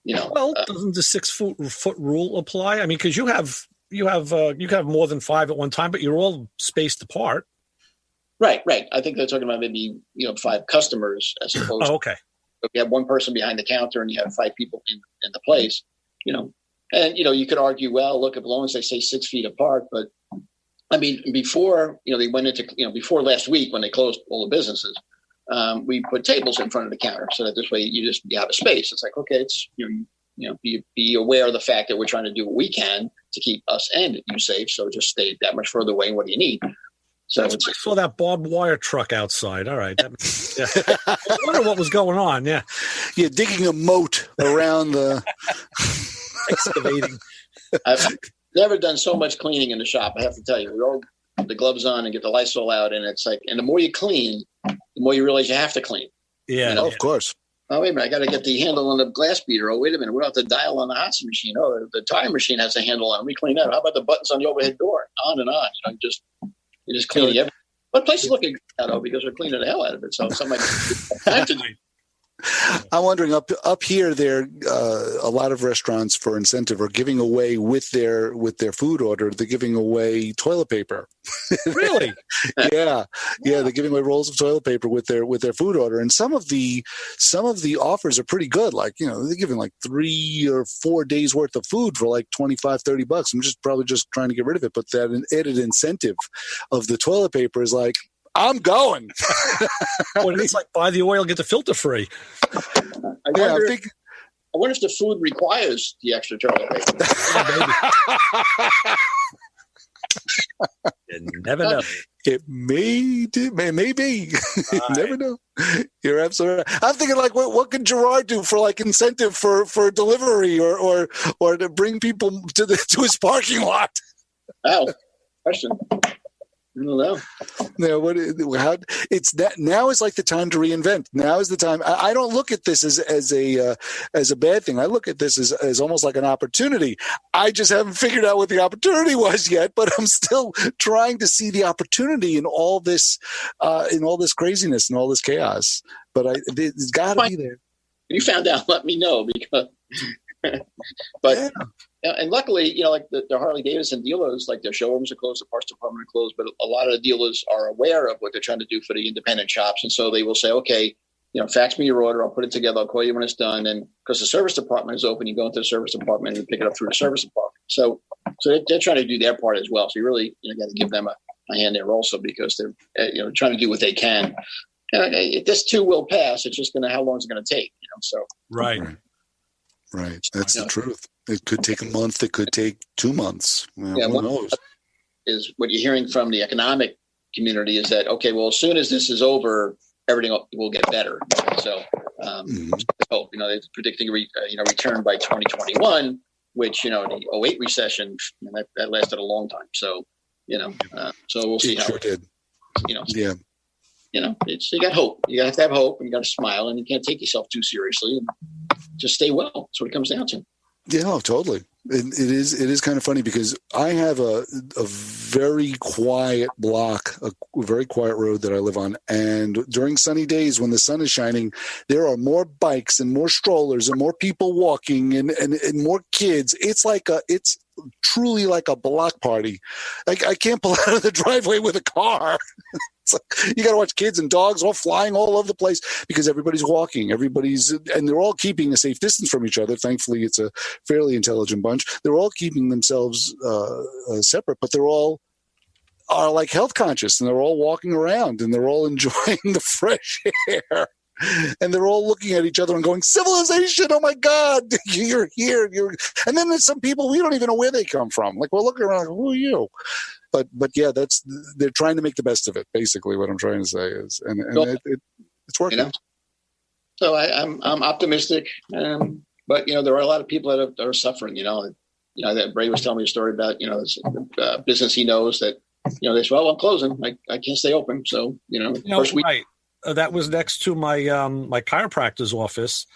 Well, doesn't the 6-foot rule apply? Because you have more than 5 at one time, but you're all spaced apart. Right. I think they're talking about maybe, 5 customers as opposed to, okay. If you have one person behind the counter and you have 5 people in the place, and, you could argue, well, look, as long as they say 6 feet apart, but before, they went into, before last week when they closed all the businesses, we put tables in front of the counter so that this way you have a space. It's like, okay, it's, be aware of the fact that we're trying to do what we can to keep us and you safe. So just stay that much further away. What do you need? So I saw that barbed wire truck outside. All right. I wonder what was going on. Yeah. You're digging a moat around the excavating. I've never done so much cleaning in the shop. I have to tell you, we all put the gloves on and get the Lysol out. And it's like, and the more you clean, the more you realize you have to clean. Yeah. Of course. Oh, wait a minute. I got to get the handle on the glass beater. Oh, wait a minute. We don't have to dial on the hot machine. Oh, the tire machine has a handle on it. We clean that. How about the buttons on the overhead door? On and on. You're just cleaning everything. But places look at that, because we're cleaning the hell out of it. So somebody have to do. I'm wondering up here, there a lot of restaurants for incentive are giving away with their food order. They're giving away toilet paper. Really? Yeah. They're giving away rolls of toilet paper with their food order, and some of the offers are pretty good. Like, they're giving like 3 or 4 days worth of food for like $25-$30. I'm probably just trying to get rid of it, but that added incentive of the toilet paper is like, I'm going. Well, it's like buy the oil, get the filter free. I wonder if the food requires the extra toilet paper. You never know. It may be. You never know. You're absolutely right. I'm thinking, like, what could Gerard do for like incentive for delivery or to bring people to his parking lot? Wow, question. I don't know. No, it's that now is like the time to reinvent. Now is the time. I don't look at this as a bad thing. I look at this as almost like an opportunity. I just haven't figured out what the opportunity was yet, but I'm still trying to see the opportunity in all this craziness and all this chaos. But it's got to be there. If you found out, let me know, because. But. Yeah. And luckily, like the Harley Davidson dealers, like their showrooms are closed, the parts department are closed, but a lot of the dealers are aware of what they're trying to do for the independent shops. And so they will say, okay, fax me your order. I'll put it together. I'll call you when it's done. And because the service department is open, you go into the service department and pick it up through the service department. So they're trying to do their part as well. So you really got to give them a hand there also, because they're trying to do what they can. This too will pass. It's just how long is it going to take? So right. That's the truth. It could take a month. It could take 2 months. Who knows? Is what you're hearing from the economic community is that, okay, well, as soon as this is over, everything will get better. So, they're predicting return by 2021, which, the 2008 recession, that lasted a long time. So, so we'll see how it did. Yeah. You got hope. You have to have hope, and you got to smile, and you can't take yourself too seriously, and just stay well. That's what it comes down to. Yeah, totally. It is kind of funny because I have a very quiet block, a very quiet road that I live on. And during sunny days when the sun is shining, there are more bikes and more strollers and more people walking and more kids. It's truly like a block party. I can't pull out of the driveway with a car. It's like you got to watch kids and dogs all flying all over the place because everybody's walking. And they're all keeping a safe distance from each other. Thankfully, it's a fairly intelligent bunch. They're all keeping themselves separate, but they're all are like health conscious, and they're all walking around, and they're all enjoying the fresh air. And they're all looking at each other and going, civilization, oh my God, you're here. And then there's some people, we don't even know where they come from. Like, we're looking around, like, who are you? But yeah, they're trying to make the best of it. Basically, what I'm trying to say is, it's working. So I'm optimistic, but there are a lot of people that are suffering. That Ray was telling me a story about this business he knows that they say, well, I'm closing. I can't stay open. So first week. Right. That was next to my my chiropractor's office.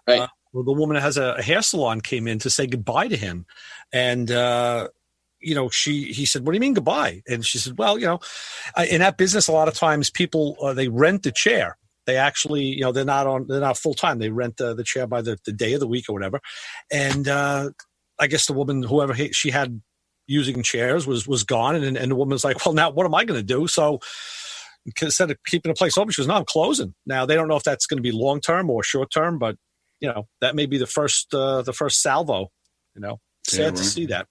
Right. The woman that has a hair salon came in to say goodbye to him, and he said, "What do you mean goodbye?" And she said, "Well, in that business, a lot of times people they rent the chair. They actually, they're not full time. They rent the chair by the day of the week or whatever." And I guess the woman, whoever she had using chairs, was gone, and the woman was like, "Well, now what am I going to do?" So instead of keeping the place open, she goes, "No, I'm closing." Now they don't know if that's going to be long term or short term, but that may be the first salvo. Sad to see that.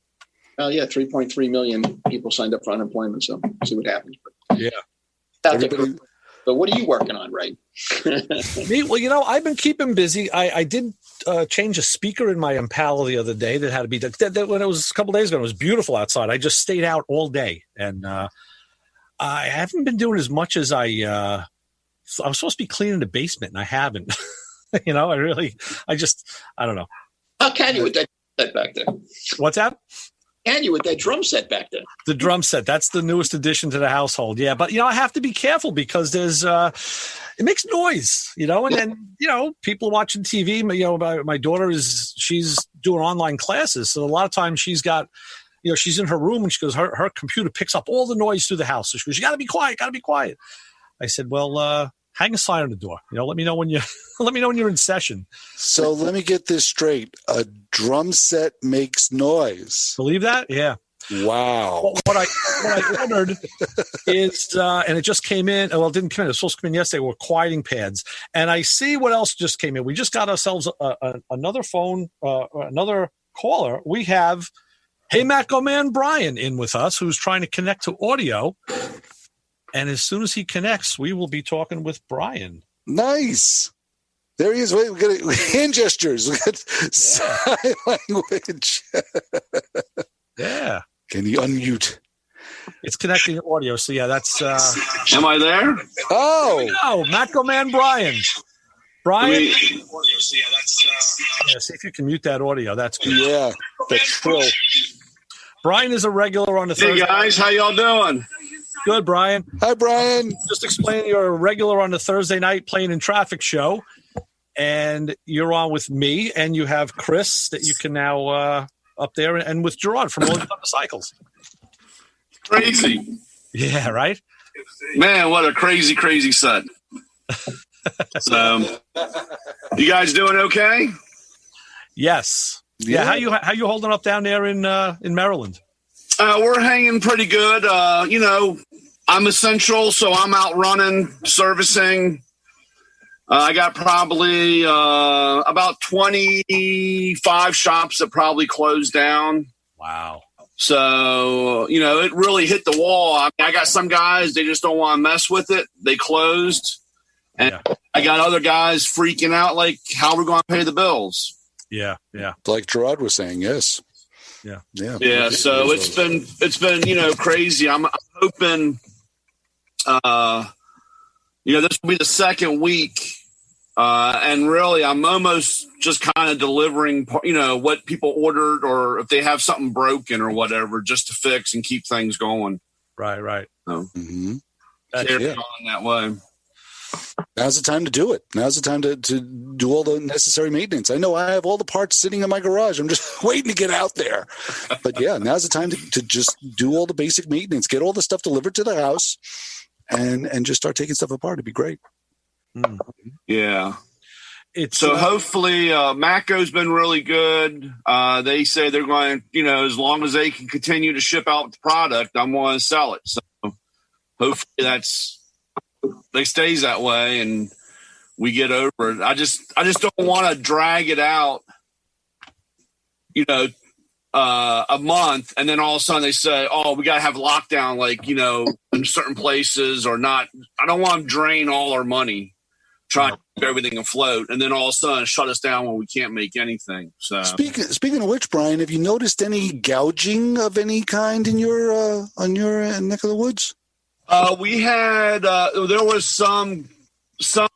Well, yeah, 3.3 million people signed up for unemployment, so we'll see what happens. But, yeah. So what are you working on, Ray? Me? Well, I've been keeping busy. I did change a speaker in my Impala the other day that had to be done. When it was a couple days ago, it was beautiful outside. I just stayed out all day, and I haven't been doing as much as I was supposed to be cleaning the basement, and I haven't. I don't know. How can you with that set back there? What's that? Can you with that drum set back there? The drum set, that's the newest addition to the household. Yeah, but I have to be careful because there's it makes noise, and then people watching TV. My daughter she's doing online classes, so a lot of times she's got. She's in her room and she goes, her computer picks up all the noise through the house. So she goes, you got to be quiet, got to be quiet. I said, well, hang a sign on the door. Let me know when you're in session. So let me get this straight. A drum set makes noise. Believe that? Yeah. Wow. What I ordered is, and it just came in. Well, it didn't come in. It was supposed to come in yesterday. Were quieting pads. And I see what else just came in. We just got ourselves another phone, another caller. We have, hey, MatcoMan Brian in with us, who's trying to connect to audio. And as soon as he connects, we will be talking with Brian. Nice. There he is. Wait, we got hand gestures. We got sign language. Yeah. Can you unmute? It's connecting to audio. So, yeah, that's... Am I there? Oh. No, MatcoMan Brian. Brian? Yeah, see if you can mute that audio. That's good. Yeah, that's trill. Brian is a regular on the Thursday. Hey, guys. How y'all doing? Good, Brian. Hi, Brian. Just explain you're a regular on the Thursday night Plane and Traffic show. And you're on with me. And you have Chris that you can now... up there, and with Gerard from All the Cycles. Crazy. Yeah, right? Man, what a crazy, crazy set. So, you guys doing okay? Yes. Yeah. How you holding up down there in Maryland? We're hanging pretty good. I'm essential, so I'm out running, servicing. I got probably about 25 shops that probably closed down. Wow. So, it really hit the wall. I got some guys, they just don't want to mess with it. They closed. And I got other guys freaking out, like, how we're going to pay the bills. Yeah, yeah. Like Gerard was saying, yes. Yeah. Yeah. Yeah, so it's been crazy. I'm hoping, this will be the second week. And really, I'm almost just kind of delivering, what people ordered, or if they have something broken or whatever, just to fix and keep things going. Right. So, That's going that way. Now's the time to do it. Now's the time to do all the necessary maintenance. I know I have all the parts sitting in my garage. I'm just waiting to get out there. But yeah, now's the time to just do all the basic maintenance, get all the stuff delivered to the house, and just start taking stuff apart. It'd be great. Yeah. So hopefully Matco's been really good. They say they're going to, as long as they can continue to ship out the product, I'm going to sell it. So hopefully they stays that way and we get over it. I just don't want to drag it out, a month, and then all of a sudden they say, oh, we got to have lockdown, in certain places or not. I don't want to drain all our money trying to keep everything afloat, and then all of a sudden shut us down when we can't make anything. So speaking of which, Brian, have you noticed any gouging of any kind in your on your neck of the woods? We had there was some there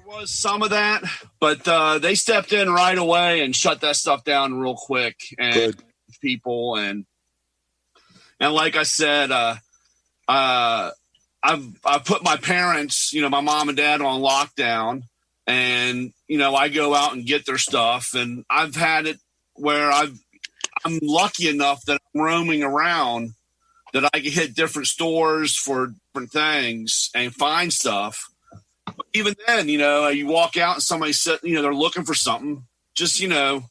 was some of that, but they stepped in right away and shut that stuff down real quick. And Good. People and like I said, I've put my parents, my mom and dad, on lockdown, and I go out and get their stuff, and I've had it where I'm lucky enough that I'm roaming around that I can hit different stores for different things and find stuff. But even then, you walk out and somebody said, they're looking for something, just, a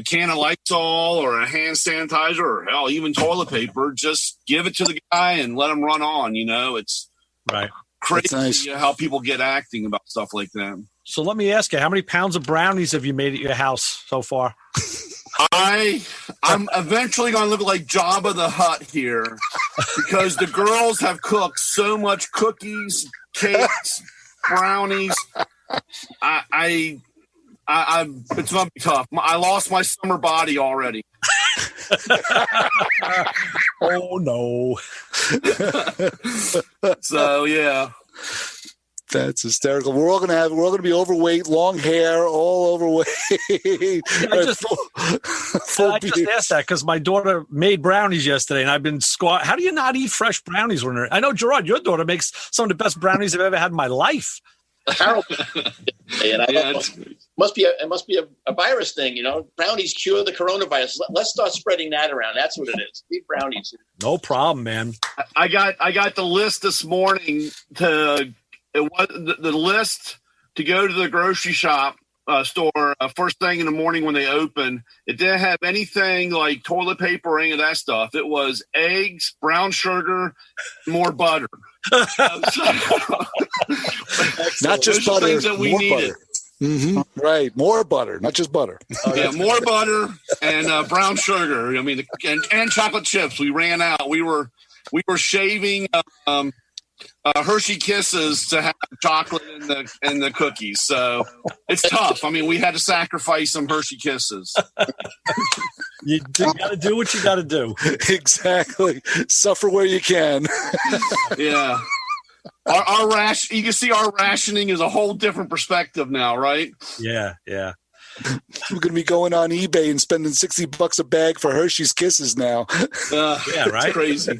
can of Lysol or a hand sanitizer or hell, even toilet paper, just give it to the guy and let him run on. It's right. Crazy nice. How people get acting about stuff like that. So let me ask you, how many pounds of brownies have you made at your house so far? I'm eventually going to look like Jabba the Hutt here because the girls have cooked so much cookies, cakes, brownies. It's going to be tough. I lost my summer body already. Oh no. So yeah. That's hysterical. We're all gonna be overweight, long hair, all overweight. I just asked that because my daughter made brownies yesterday, and I've been How do you not eat fresh brownies when I know, Gerard, your daughter makes some of the best brownies I've ever had in my life. Harold, and it must be a virus thing, Brownies cure the coronavirus. Let's start spreading that around. That's what it is. Eat brownies. No problem, man. I got the list this morning the list to go to the grocery shop store first thing in the morning when they open. It didn't have anything like toilet paper or any of that stuff. It was eggs, brown sugar, more butter. Not just butter, things that we more needed. butter. Mm-hmm. Right, more butter, not just butter. More butter and brown sugar. I mean, and chocolate chips. We ran out. We were shaving Hershey Kisses to have chocolate in the cookies. So it's tough. I mean, we had to sacrifice some Hershey Kisses. You got to do what you got to do. Exactly. Suffer where you can. Yeah. You can see our rationing is a whole different perspective now, right? Yeah. We're going to be going on eBay and spending $60 a bag for Hershey's Kisses now. Yeah, right. Crazy.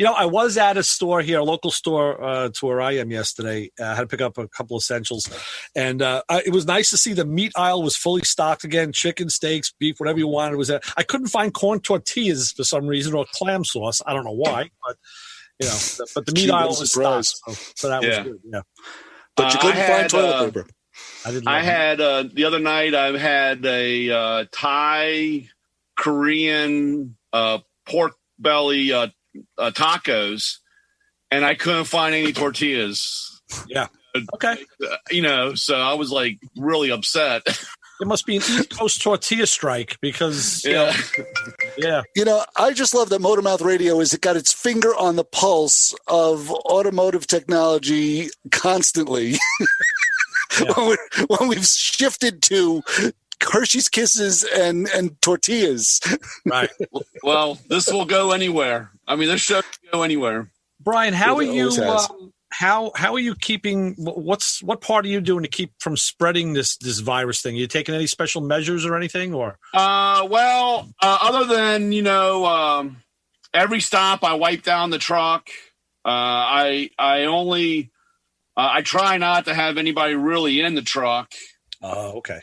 I was at a store here, a local store to where I am yesterday. I had to pick up a couple essentials, and it was nice to see the meat aisle was fully stocked again. Chicken, steaks, beef, whatever you wanted was there. I couldn't find corn tortillas for some reason or clam sauce. I don't know why, but the meat aisle was stocked, so that was good. Yeah, but you couldn't find toilet paper. I had the other night. I had a Thai, Korean, pork belly tacos, and I couldn't find any tortillas. Yeah. Okay. So I was like really upset. It must be an East Coast tortilla strike because, yeah. I just love that Motormouth Radio has got its finger on the pulse of automotive technology constantly. Yeah. when we've shifted to Hershey's Kisses and tortillas. Right. Well, this will go anywhere. I mean, this show can go anywhere. Brian, how are you? How are you keeping? What part are you doing to keep from spreading this virus thing? Are you taking any special measures or anything? Or other than every stop I wipe down the truck. I try not to have anybody really in the truck. Oh, okay.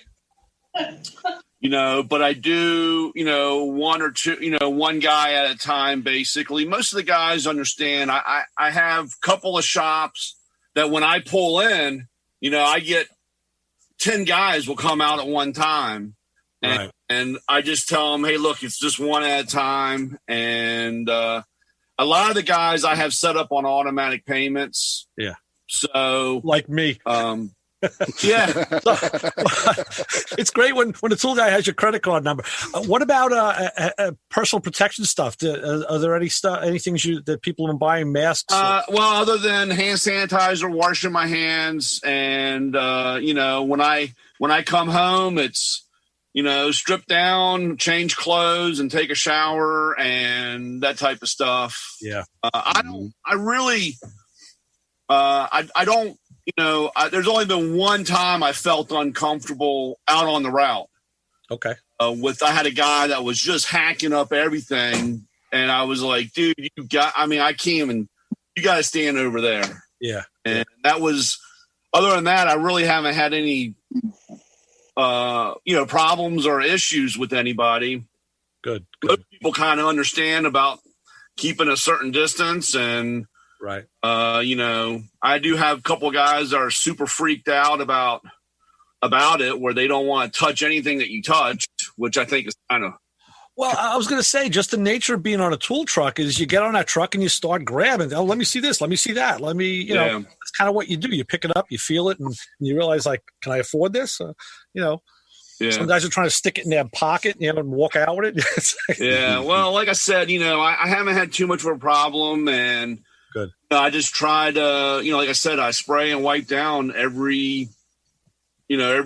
But I do, one or two, one guy at a time, basically. Most of the guys understand. I have a couple of shops that when I pull in, I get 10 guys will come out at one time. And I just tell them, hey, look, it's just one at a time. And a lot of the guys I have set up on automatic payments. Yeah. So like me. Yeah. It's great when the tool guy has your credit card number. What about personal protection stuff? Are there any things that people are buying, masks? Other than hand sanitizer, washing my hands, and when I come home, it's strip down, change clothes, and take a shower, and that type of stuff. Yeah. There's only been one time I felt uncomfortable out on the route. Okay. I had a guy that was just hacking up everything, and I was like, dude, I can't even, you got to stand over there. Yeah. And that was, other than that, I really haven't had any, problems or issues with anybody. Good. Most people kind of understand about keeping a certain distance, and right. I do have a couple of guys that are super freaked out about it, where they don't want to touch anything that you touch, which I think is kind of. Well, I was going to say, just the nature of being on a tool truck is you get on that truck and you start grabbing. Oh, let me see this. Let me see that. Let me, that's kind of what you do. You pick it up, you feel it, and you realize, like, can I afford this? Yeah. Some guys are trying to stick it in their pocket, and walk out with it. Yeah. Well, like I said, I haven't had too much of a problem, and good. I just try to, like I said, I spray and wipe down every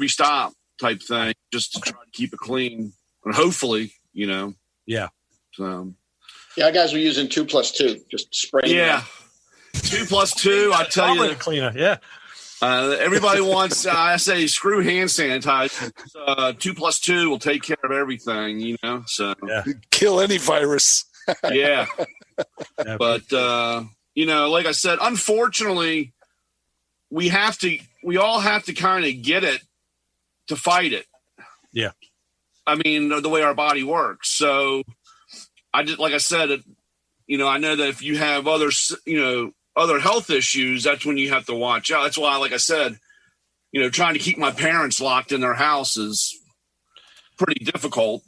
stop type thing, just to try to keep it clean, and hopefully, Yeah. So. Yeah, guys are using 2+2, just spraying. Yeah. 2+2, I tell you. Cleaner, yeah. Everybody wants, I say, screw hand sanitizer. 2+2 will take care of everything, so. Yeah. Kill any virus. Yeah. But, like I said, unfortunately, we all have to kind of get it to fight it. Yeah. I mean, the way our body works. So like I said, I know that if you have other health issues, that's when you have to watch out. That's why, like I said, trying to keep my parents locked in their house is pretty difficult,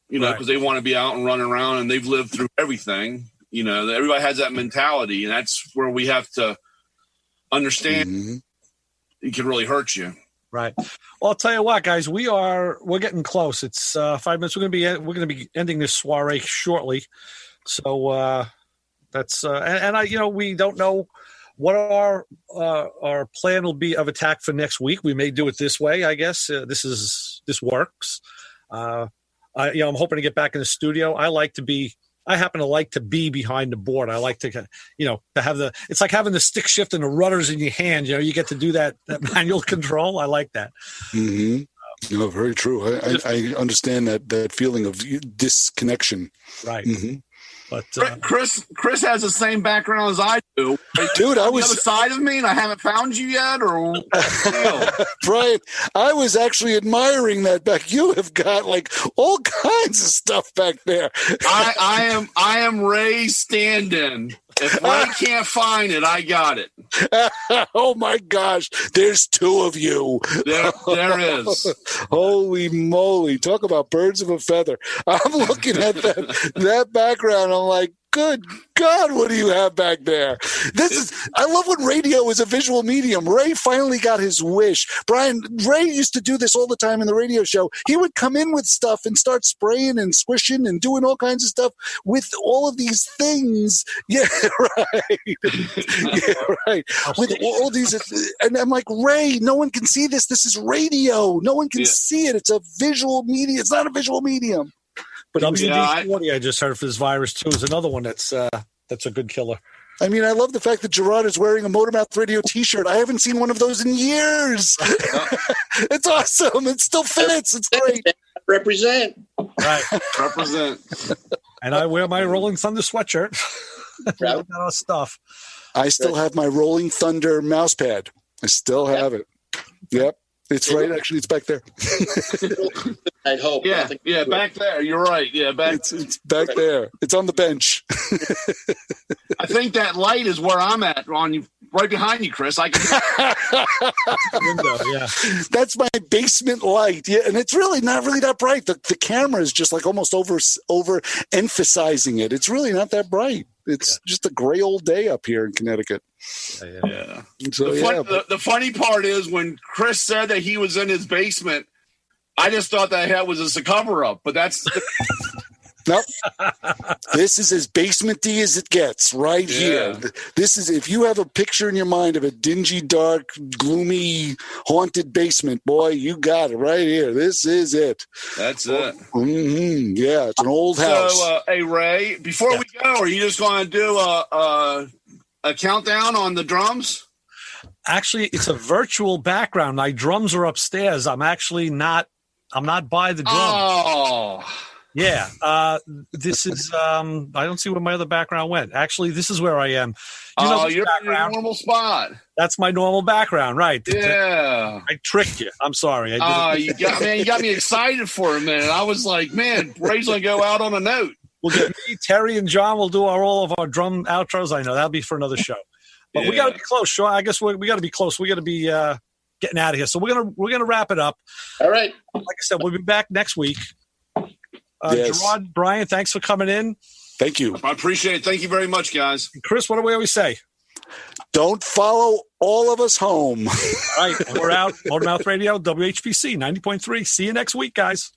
because they want to be out and running around, and they've lived through everything. Everybody has that mentality, and that's where we have to understand it can really hurt you. Right. Well, I'll tell you what, guys, we're getting close. It's 5 minutes. We're going to be ending this soiree shortly. So that's we don't know what our plan will be of attack for next week. We may do it this way, I guess. This works. I'm hoping to get back in the studio. I happen to like to be behind the board. I like to, to have it's like having the stick shift and the rudders in your hand. You get to do that manual control. I like that. Mm-hmm. No, very true. I understand that feeling of disconnection. Right. Mm-hmm. But Chris has the same background as I do. Dude, I was on the other side of me, and I haven't found you yet, or Brian, I was actually admiring that back. You have got like all kinds of stuff back there. I am Ray stand-in. If Ray can't find it, I got it. Oh my gosh, there's two of you. There is. Holy moly! Talk about birds of a feather. I'm looking at that background. I'm like, good God, what do you have back there? I love when radio is a visual medium. Ray finally got his wish. Brian, Ray used to do this all the time in the radio show. He would come in with stuff and start spraying and squishing and doing all kinds of stuff with all of these things. Yeah, right. Yeah, right. With all these, and I'm like, Ray, no one can see this. This is radio. No one can see it. It's a visual medium. It's not a visual medium. But WD-40, I just heard for this virus too, is another one that's a good killer. I mean, I love the fact that Gerard is wearing a Motormouth Radio T-shirt. I haven't seen one of those in years. It's awesome. It still fits. It's great. Represent. Right. Represent. And I wear my Rolling Thunder sweatshirt. Proud. That stuff. I still have my Rolling Thunder mouse pad. I still have it. Yep. It's right. Actually, it's back there. I'd hope. Yeah, back there. You're right. Yeah, it's back there. It's on the bench. I think that light is where I'm at, right behind you, Chris. I can window. Yeah, that's my basement light. Yeah, and it's really not really that bright. The camera is just like almost over emphasizing it. It's really not that bright. It's just a gray old day up here in Connecticut. Yeah. So, the funny part is when Chris said that he was in his basement, I just thought that was a cover-up, but that's... Nope. This is as basement-y as it gets right here. This is, if you have a picture in your mind of a dingy, dark, gloomy, haunted basement, boy, you got it right here. This is it. That's it. Mm-hmm. Yeah, it's an old house. So, hey, Ray, before we go, are you just going to do a countdown on the drums? Actually, it's a virtual background. My drums are upstairs. I'm not by the drums. Oh. Yeah, this is. I don't see where my other background went. Actually, this is where I am. You're in your normal spot. That's my normal background, right? Yeah. I tricked you. I'm sorry. You got me excited for a minute. I was like, man, Ray's gonna go out on a note. We'll get me, Terry, and John. We'll do all of our drum outros. I know that'll be for another show. But we got to be close. Sure, I guess we got to be close. We got to be getting out of here. So we're gonna wrap it up. All right. Like I said, we'll be back next week. Yes. Gerard, Brian, thanks for coming in. Thank you. I appreciate it. Thank you very much, guys. And Chris, what do we always say? Don't follow all of us home. All right, we're out. Motormouth Radio, WHPC 90.3. See you next week, guys.